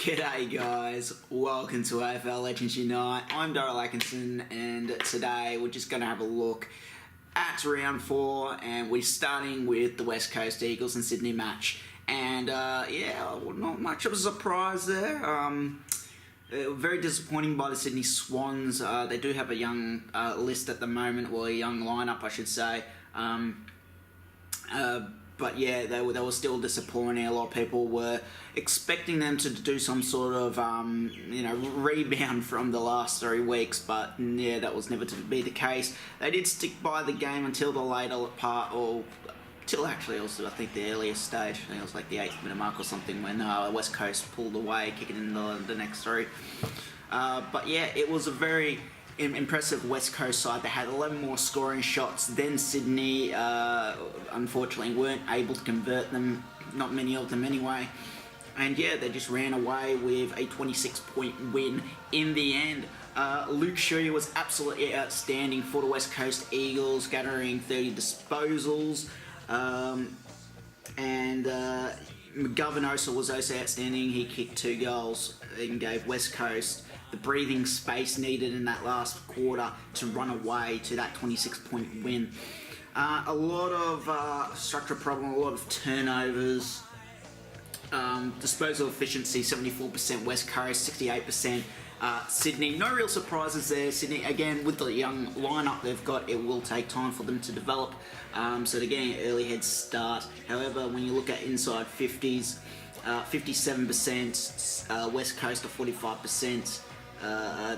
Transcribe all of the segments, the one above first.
G'day guys, welcome to AFL Legends Unite. I'm Darryl Atkinson and today we're just going to have a look at round 4 and we're starting with the West Coast Eagles and Sydney match. And not much of a surprise there. Very disappointing by the Sydney Swans. They do have a young list at the moment, or a young lineup I should say. But yeah, they were still disappointing. A lot of people were expecting them to do some sort of rebound from the last 3 weeks, but yeah, that was never to be the case. They did stick by the game until the later part, or till actually also I think the earliest stage. I think it was like the 8th minute mark or something when West Coast pulled away, kicking in the next 3. But yeah, it was a very impressive West Coast side. They had 11 more scoring shots than Sydney. Unfortunately weren't able to convert them, not many of them anyway. And yeah, they just ran away with a 26-point win in the end. Luke Shuey was absolutely outstanding for the West Coast Eagles, gathering 30 disposals. McGovern also was outstanding. He kicked 2 goals and gave West Coast the breathing space needed in that last quarter to run away to that 26-point win. A lot of structure problem, a lot of turnovers. Disposal efficiency 74% West Coast, 68% Sydney. No real surprises there. Sydney, again, with the young lineup they've got, it will take time for them to develop. So they're getting an early head start. However, when you look at inside 50s, 57% West Coast to 45%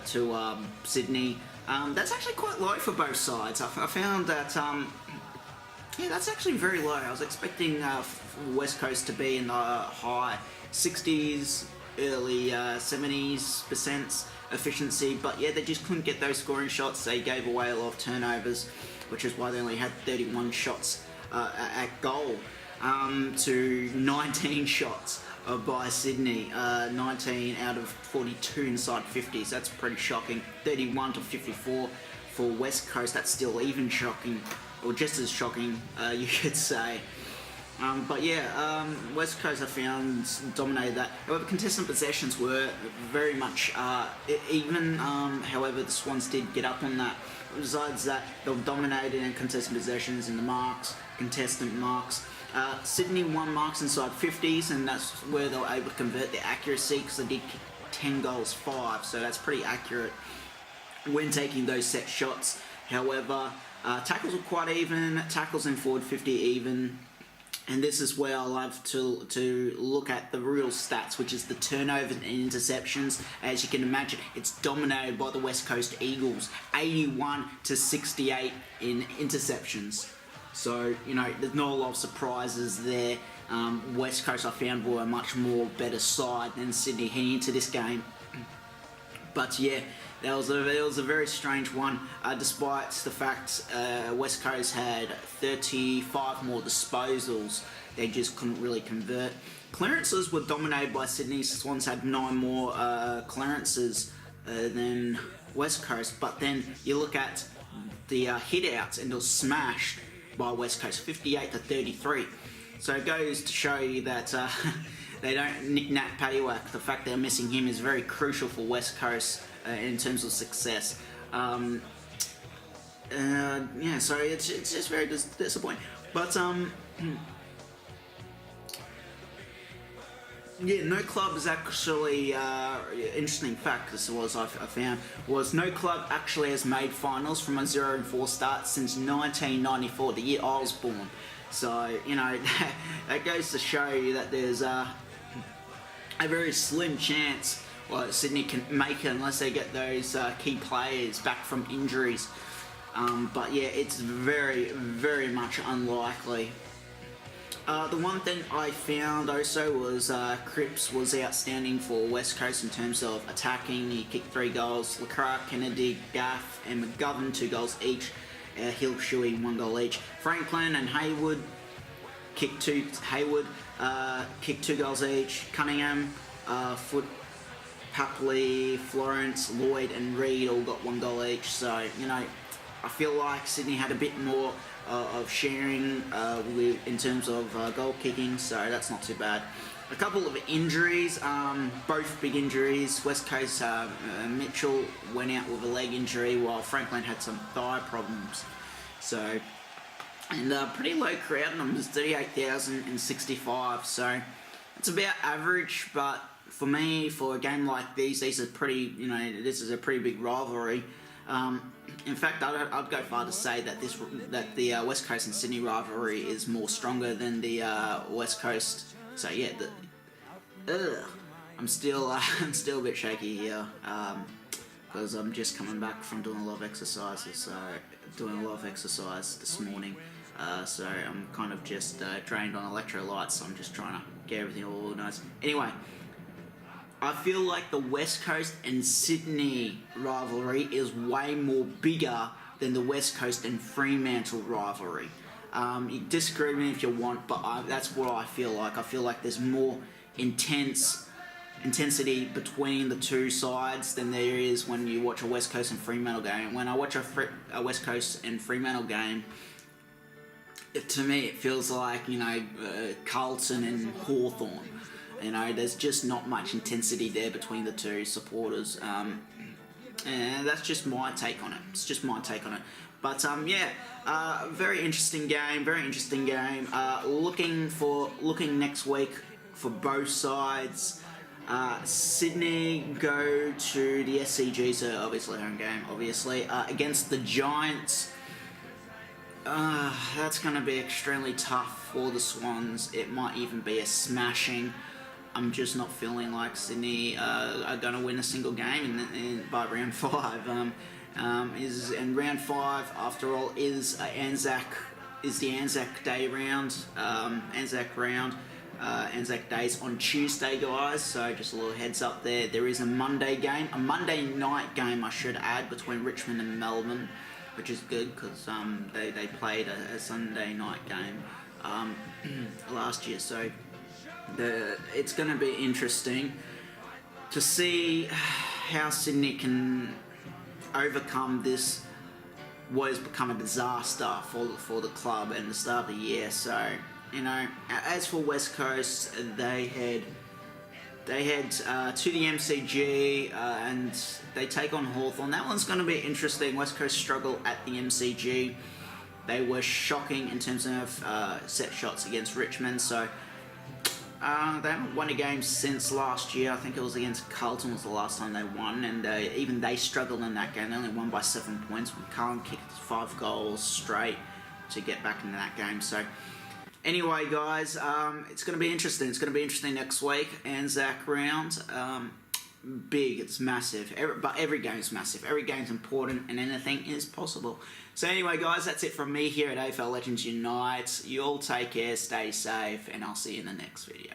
to Sydney. That's actually quite low for both sides. I found that, yeah, that's actually very low. I was expecting West Coast to be in the high 60s, early 70s% efficiency, but yeah, they just couldn't get those scoring shots. They gave away a lot of turnovers, which is why they only had 31 shots at goal to 19 shots by Sydney, 19 out of 42 inside 50s. That's pretty shocking. 31 to 54 for West Coast. That's still even shocking, or just as shocking, you could say. But yeah, West Coast I found dominated that. However, contested possessions were very much even. However, the Swans did get up on that. Besides that, they were dominated in contested possessions in the marks, contestant marks. Sydney won marks inside 50s, and that's where they were able to convert their accuracy, because they did kick 10 goals 5, so that's pretty accurate when taking those set shots. However, tackles were quite even, tackles in forward 50 even. And this is where I love to look at the real stats, which is the turnovers and interceptions. As you can imagine, it's dominated by the West Coast Eagles, 81 to 68 in interceptions. So, you know, there's not a lot of surprises there. West Coast I found were a much more better side than Sydney heading into this game. But yeah, that was a very strange one, despite the fact West Coast had 35 more disposals. They just couldn't really convert. Clearances were dominated by Sydney. Swans had 9 more clearances than West Coast, but then you look at the hit-outs and it was smashed by West Coast, 58 to 33. So it goes to show you that they don't nick Nat Paddywhack. The fact they're missing him is very crucial for West Coast in terms of success. Yeah, so it's just very disappointing. But yeah, no club is actually interesting fact. This was I found was no club actually has made finals from a 0-4 start since 1994, the year I was born. So you know that goes to show you that there's a very slim chance Sydney can make it unless they get those key players back from injuries. But yeah, it's very, very much unlikely. The one thing I found also was Cripps was outstanding for West Coast in terms of attacking. He kicked 3 goals. Leclerc, Kennedy, Gaff and McGovern 2 goals each. Hill, Shuey 1 goal each. Franklin and Hayward kicked 2 goals each. Cunningham, Foot, Papley, Florence, Lloyd and Reed all got 1 goal each. So, you know, I feel like Sydney had a bit more of sharing in terms of goal kicking, so that's not too bad. A couple of injuries, both big injuries. West Coast, Mitchell went out with a leg injury while Franklin had some thigh problems. So, and pretty low crowd numbers, 38,065. So, it's about average, but for me, for a game like these are pretty, this is a pretty big rivalry. In fact, I'd go far to say that the West Coast and Sydney rivalry is more stronger than the West Coast. So yeah, I'm still a bit shaky here because I'm just coming back from doing a lot of exercises. So doing a lot of exercise this morning. So I'm kind of just drained on electrolytes. So I'm just trying to get everything all organised. Anyway. I feel like the West Coast and Sydney rivalry is way more bigger than the West Coast and Fremantle rivalry. You disagree with me if you want, but that's what I feel like. I feel like there's more intensity between the two sides than there is when you watch a West Coast and Fremantle game. When I watch a West Coast and Fremantle game, to me it feels like, Carlton and Hawthorn. There's just not much intensity there between the two supporters. And that's just my take on it. It's just my take on it. But very interesting game. Looking next week for both sides. Sydney go to the SCG, so obviously home game. Against the Giants. That's going to be extremely tough for the Swans. It might even be a smashing. I'm just not feeling like Sydney are going to win a single game by round 5. And round 5, after all, is the Anzac Day round. Anzac Day's on Tuesday, guys. So just a little heads up there. There is a Monday night game, I should add, between Richmond and Melbourne, which is good because they played a Sunday night game last year. So it's going to be interesting to see how Sydney can overcome this, what has become a disaster for the club and the start of the year. So, as for West Coast, they head to the MCG and they take on Hawthorn. That one's going to be interesting. West Coast struggle at the MCG. They were shocking in terms of set shots against Richmond. So they haven't won a game since last year. I think it was against Carlton was the last time they won, and even they struggled in that game. They only won by 7 points when Carlton kicked 5 goals straight to get back into that game. So anyway, guys, it's going to be interesting. It's going to be interesting next week. Anzac round. Big, it's massive. But every game's massive. Every game's important, and anything is possible. So anyway, guys, that's it from me here at AFL Legends Unite. You all take care, stay safe, and I'll see you in the next video.